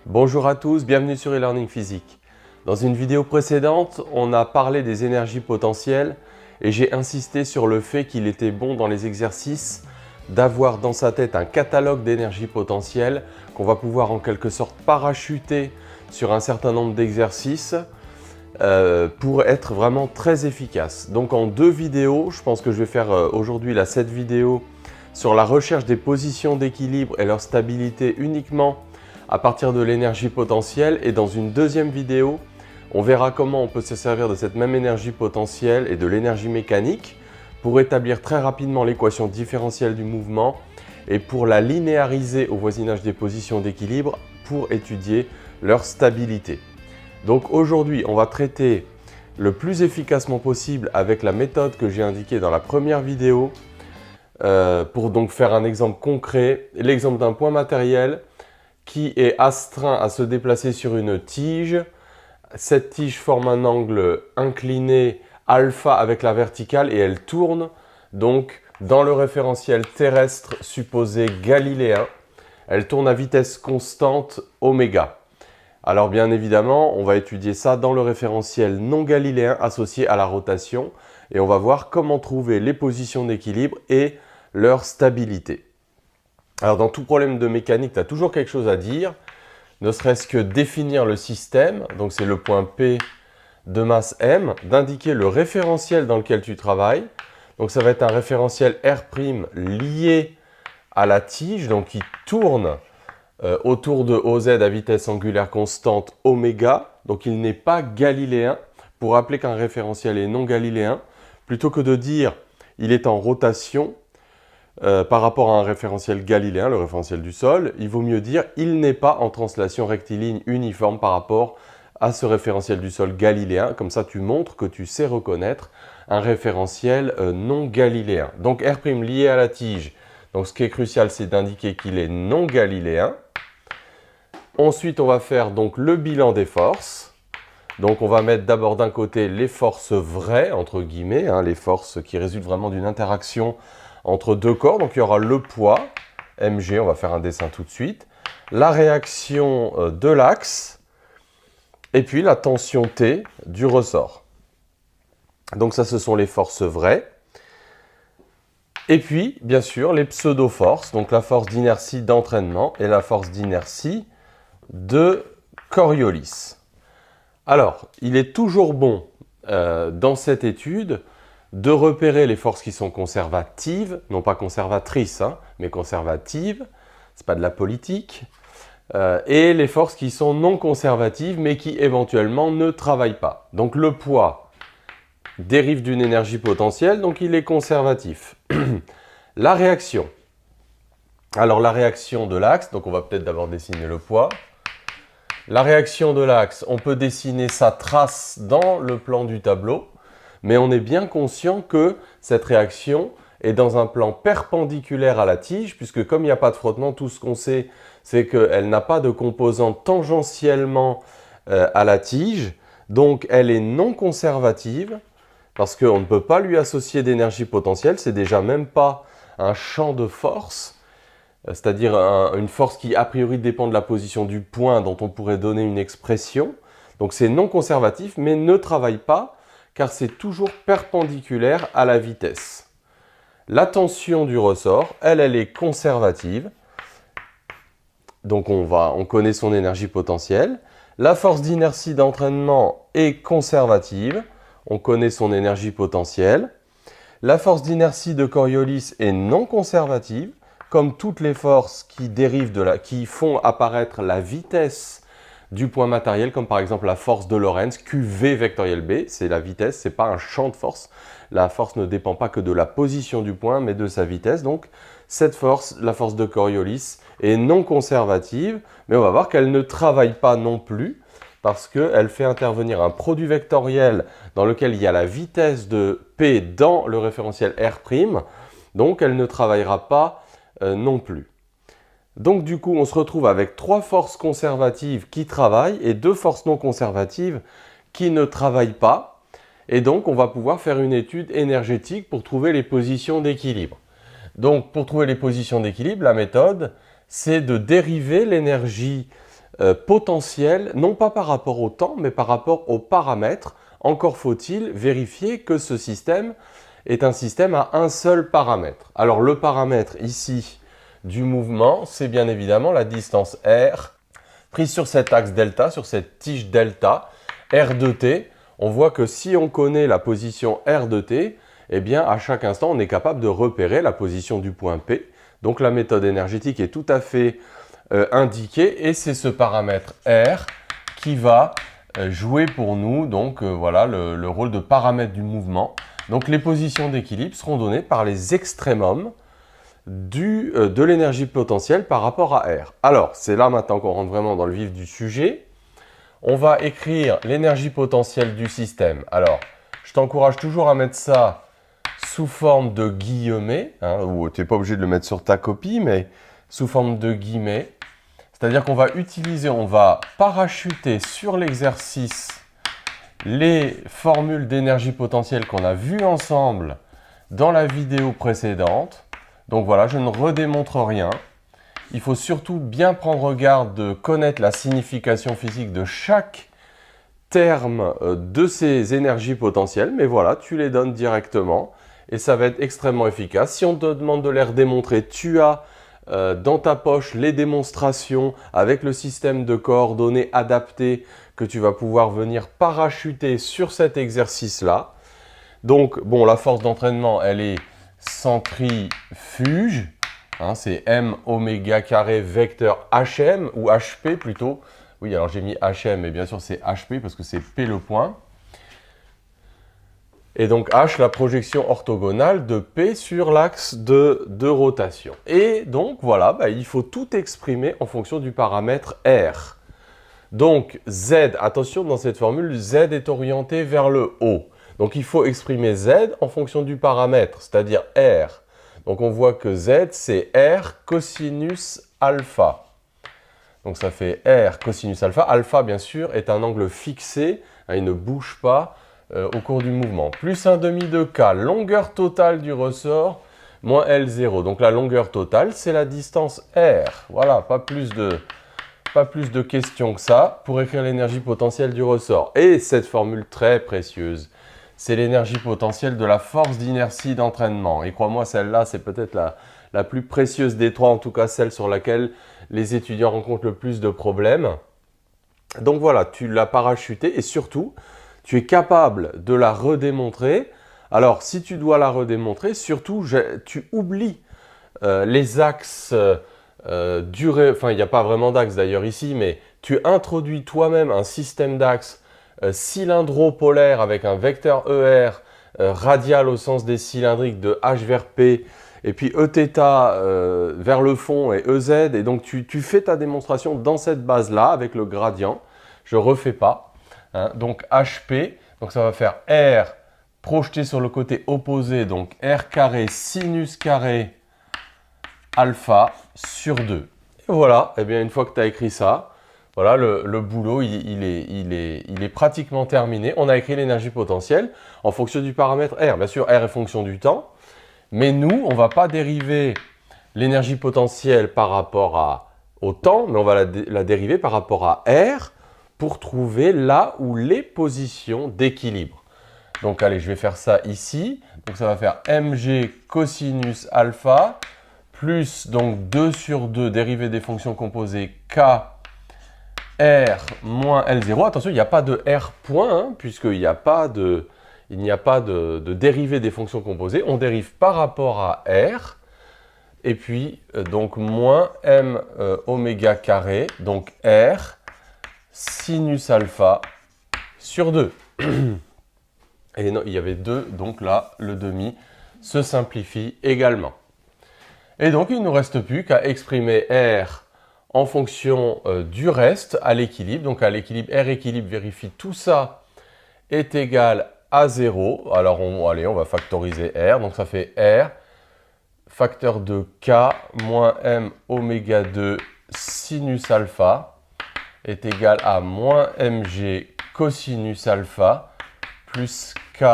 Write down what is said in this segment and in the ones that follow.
Bonjour à tous, bienvenue sur e-learning physique. Dans une vidéo précédente, on a parlé des énergies potentielles et j'ai insisté sur le fait qu'il était bon dans les exercices d'avoir dans sa tête un catalogue d'énergies potentielles qu'on va pouvoir en quelque sorte parachuter sur un certain nombre d'exercices pour être vraiment très efficace. Donc en deux vidéos, je pense que je vais faire aujourd'hui cette vidéo sur la recherche des positions d'équilibre et leur stabilité uniquement à partir de l'énergie potentielle, et dans une deuxième vidéo, on verra comment on peut se servir de cette même énergie potentielle et de l'énergie mécanique pour établir très rapidement l'équation différentielle du mouvement et pour la linéariser au voisinage des positions d'équilibre pour étudier leur stabilité. Donc aujourd'hui, on va traiter le plus efficacement possible avec la méthode que j'ai indiquée dans la première vidéo pour donc faire un exemple concret, l'exemple d'un point matériel qui est astreint à se déplacer sur une tige. Cette tige forme un angle incliné alpha avec la verticale et elle tourne donc dans le référentiel terrestre supposé galiléen. Elle tourne à vitesse constante oméga. Alors bien évidemment, on va étudier ça dans le référentiel non galiléen associé à la rotation et on va voir comment trouver les positions d'équilibre et leur stabilité. Alors dans tout problème de mécanique, tu as toujours quelque chose à dire, ne serait-ce que définir le système, donc c'est le point P de masse M, d'indiquer le référentiel dans lequel tu travailles. Donc ça va être un référentiel R' lié à la tige, donc qui tourne autour de OZ à vitesse angulaire constante oméga, donc il n'est pas galiléen. Pour rappeler qu'un référentiel est non galiléen, plutôt que de dire il est en rotation, par rapport à un référentiel galiléen, le référentiel du sol, il vaut mieux dire il n'est pas en translation rectiligne uniforme par rapport à ce référentiel du sol galiléen. Comme ça, tu montres que tu sais reconnaître un référentiel non galiléen. Donc R' lié à la tige. Donc ce qui est crucial, c'est d'indiquer qu'il est non galiléen. Ensuite, on va faire donc le bilan des forces. Donc on va mettre d'abord d'un côté les forces vraies, entre guillemets, les forces qui résultent vraiment d'une interaction entre deux corps. Donc il y aura le poids, mg, on va faire un dessin tout de suite, la réaction de l'axe, et puis la tension T du ressort. Donc ça, ce sont les forces vraies. Et puis, bien sûr, les pseudo-forces, donc la force d'inertie d'entraînement et la force d'inertie de Coriolis. Alors, il est toujours bon dans cette étude de repérer les forces qui sont conservatives, non pas conservatrices, mais conservatives, c'est pas de la politique, et les forces qui sont non conservatives, mais qui éventuellement ne travaillent pas. Donc le poids dérive d'une énergie potentielle, donc il est conservatif. La réaction. Alors la réaction de l'axe, donc on va peut-être d'abord dessiner le poids. La réaction de l'axe, on peut dessiner sa trace dans le plan du tableau, mais on est bien conscient que cette réaction est dans un plan perpendiculaire à la tige, puisque comme il n'y a pas de frottement, tout ce qu'on sait, c'est qu'elle n'a pas de composante tangentiellement à la tige, donc elle est non conservative, parce qu'on ne peut pas lui associer d'énergie potentielle, c'est déjà même pas un champ de force, c'est-à-dire une force qui a priori dépend de la position du point dont on pourrait donner une expression. Donc c'est non conservatif, mais ne travaille pas, car c'est toujours perpendiculaire à la vitesse. La tension du ressort, elle est conservative. Donc on connaît son énergie potentielle. La force d'inertie d'entraînement est conservative. On connaît son énergie potentielle. La force d'inertie de Coriolis est non conservative, comme toutes les forces qui font apparaître la vitesse du point matériel, comme par exemple la force de Lorentz, QV vectoriel B, c'est la vitesse, ce n'est pas un champ de force. La force ne dépend pas que de la position du point, mais de sa vitesse. Donc cette force, la force de Coriolis, est non conservative, mais on va voir qu'elle ne travaille pas non plus, parce qu'elle fait intervenir un produit vectoriel dans lequel il y a la vitesse de P dans le référentiel R', donc elle ne travaillera pas non plus. Donc du coup, on se retrouve avec trois forces conservatives qui travaillent et deux forces non conservatives qui ne travaillent pas. Et donc, on va pouvoir faire une étude énergétique pour trouver les positions d'équilibre. Donc, pour trouver les positions d'équilibre, la méthode, c'est de dériver l'énergie potentiel, non pas par rapport au temps, mais par rapport aux paramètres. Encore faut-il vérifier que ce système est un système à un seul paramètre. Alors le paramètre ici du mouvement, c'est bien évidemment la distance r prise sur cet axe delta, sur cette tige delta, r de t. On voit que si on connaît la position r de t, eh bien à chaque instant on est capable de repérer la position du point P. Donc la méthode énergétique est tout à fait indiquée et c'est ce paramètre r qui va jouer pour nous donc voilà le rôle de paramètre du mouvement. Donc les positions d'équilibre seront données par les extrémums de l'énergie potentielle par rapport à R. Alors, c'est là maintenant qu'on rentre vraiment dans le vif du sujet. On va écrire l'énergie potentielle du système. Alors, je t'encourage toujours à mettre ça sous forme de guillemets, hein, ou tu n'es pas obligé de le mettre sur ta copie, mais sous forme de guillemets. C'est-à-dire qu'on va utiliser, on va parachuter sur l'exercice les formules d'énergie potentielle qu'on a vues ensemble dans la vidéo précédente. Donc voilà, je ne redémontre rien. Il faut surtout bien prendre garde de connaître la signification physique de chaque terme de ces énergies potentielles. Mais voilà, tu les donnes directement et ça va être extrêmement efficace. Si on te demande de les redémontrer, tu as dans ta poche les démonstrations avec le système de coordonnées adapté que tu vas pouvoir venir parachuter sur cet exercice-là. Donc, bon, la force d'entraînement, elle est centrifuge, hein, c'est m oméga carré vecteur hm, ou hp plutôt. Oui, alors j'ai mis hm, mais bien sûr c'est hp parce que c'est p le point. Et donc h, la projection orthogonale de p sur l'axe de rotation. Et donc voilà, il faut tout exprimer en fonction du paramètre r. Donc z, attention dans cette formule, z est orienté vers le haut. Donc il faut exprimer z en fonction du paramètre, c'est-à-dire r. Donc on voit que z c'est r cosinus alpha. Donc ça fait r cosinus alpha. Alpha bien sûr est un angle fixé, hein, il ne bouge pas au cours du mouvement. Plus 1/2 de k, longueur totale du ressort, moins L0. Donc la longueur totale c'est la distance r. Voilà, pas plus de questions que ça pour écrire l'énergie potentielle du ressort. Et cette formule très précieuse, c'est l'énergie potentielle de la force d'inertie d'entraînement. Et crois-moi, celle-là, c'est peut-être la plus précieuse des trois, en tout cas celle sur laquelle les étudiants rencontrent le plus de problèmes. Donc voilà, tu l'as parachutée et surtout, tu es capable de la redémontrer. Alors, si tu dois la redémontrer, surtout, tu oublies les axes durée, enfin il n'y a pas vraiment d'axe d'ailleurs ici, mais tu introduis toi-même un système d'axes cylindro-polaire avec un vecteur ER radial au sens des cylindriques de H vers P, et puis Eθ vers le fond et EZ, et donc tu fais ta démonstration dans cette base-là avec le gradient. Je ne refais pas. Hein, donc HP, donc ça va faire R projeté sur le côté opposé, donc R carré sinus carré alpha sur 2. Et voilà, et bien une fois que tu as écrit ça, voilà, le boulot il est pratiquement terminé. On a écrit l'énergie potentielle en fonction du paramètre R. Bien sûr, R est fonction du temps, mais nous, on ne va pas dériver l'énergie potentielle par rapport au temps, mais on va la dériver par rapport à R pour trouver là où les positions d'équilibre. Donc allez, je vais faire ça ici. Donc ça va faire mg cosinus alpha plus donc 2 sur 2 dérivée des fonctions composées k r moins L0. Attention, il n'y a pas de R point, hein, puisqu'il n'y a pas de dérivée des fonctions composées. On dérive par rapport à R. Et puis, donc, moins m oméga carré, donc R sinus alpha sur 2. Et non, il y avait 2, donc là, le demi se simplifie également. Et donc, il ne nous reste plus qu'à exprimer R en fonction du reste à l'équilibre. Donc, à l'équilibre, R équilibre vérifie tout ça est égal à 0. Alors, allez, on va factoriser R. Donc, ça fait R facteur de K moins M oméga 2 sinus alpha est égal à moins Mg cosinus alpha plus K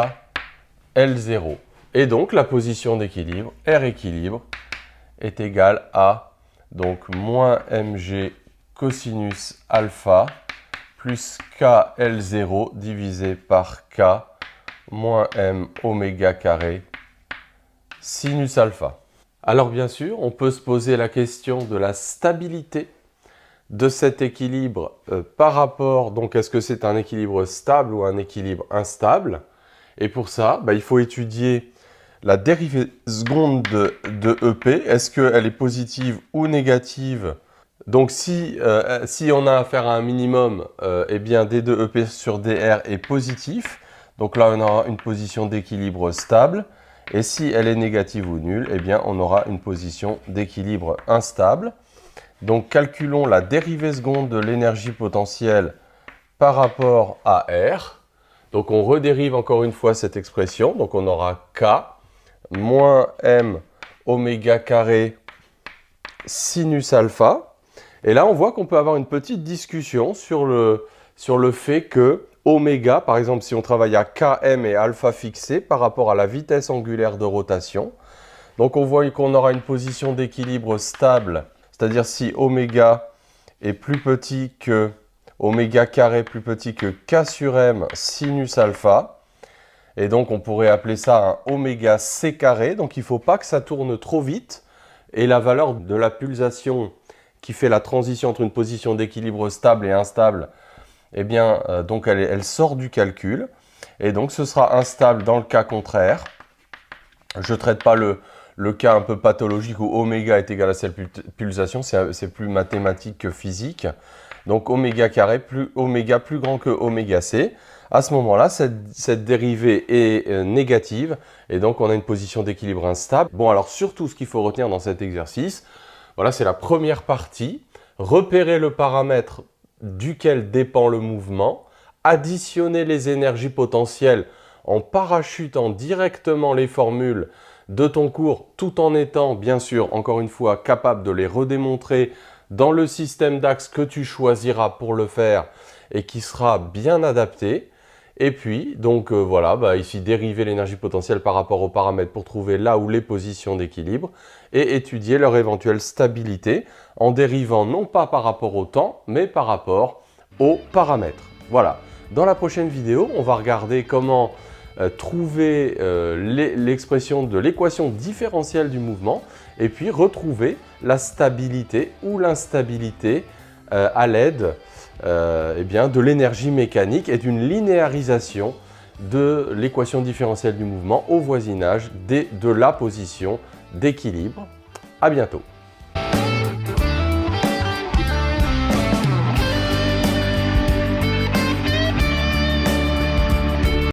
L0. Et donc, la position d'équilibre, R équilibre, est égale à donc moins Mg cosinus alpha plus KL0 divisé par K moins M oméga carré sinus alpha. Alors bien sûr, on peut se poser la question de la stabilité de cet équilibre par rapport, donc est-ce que c'est un équilibre stable ou un équilibre instable? Et pour ça, il faut étudier la dérivée seconde de EP. Est-ce qu'elle est positive ou négative? Donc si on a affaire à un minimum, eh bien d2EP sur dr est positif. Donc là, on aura une position d'équilibre stable. Et si elle est négative ou nulle, eh bien on aura une position d'équilibre instable. Donc calculons la dérivée seconde de l'énergie potentielle par rapport à R. Donc on redérive encore une fois cette expression. Donc on aura K moins M oméga carré sinus alpha. Et là on voit qu'on peut avoir une petite discussion sur le fait que oméga, par exemple si on travaille à Km et alpha fixé par rapport à la vitesse angulaire de rotation. Donc on voit qu'on aura une position d'équilibre stable. C'est-à-dire si oméga est plus petit que oméga carré plus petit que K sur M sinus alpha. Et donc on pourrait appeler ça un oméga C carré. Donc il ne faut pas que ça tourne trop vite. Et la valeur de la pulsation qui fait la transition entre une position d'équilibre stable et instable, eh bien donc elle sort du calcul. Et donc ce sera instable dans le cas contraire. Je ne traite pas le cas un peu pathologique où oméga est égal à cette pulsation, c'est plus mathématique que physique. Donc oméga carré oméga plus grand que oméga c. À ce moment-là, cette dérivée est négative et donc on a une position d'équilibre instable. Bon, alors surtout ce qu'il faut retenir dans cet exercice, voilà, c'est la première partie. Repérer le paramètre duquel dépend le mouvement, additionner les énergies potentielles en parachutant directement les formules de ton cours, tout en étant, bien sûr, encore une fois, capable de les redémontrer dans le système d'axe que tu choisiras pour le faire et qui sera bien adapté. Et puis, donc voilà, ici, dériver l'énergie potentielle par rapport aux paramètres pour trouver là où les positions d'équilibre et étudier leur éventuelle stabilité en dérivant non pas par rapport au temps, mais par rapport aux paramètres. Voilà. Dans la prochaine vidéo, on va regarder comment trouver l'expression de l'équation différentielle du mouvement et puis retrouver la stabilité ou l'instabilité à l'aide de l'énergie mécanique et d'une linéarisation de l'équation différentielle du mouvement au voisinage de la position d'équilibre. À bientôt.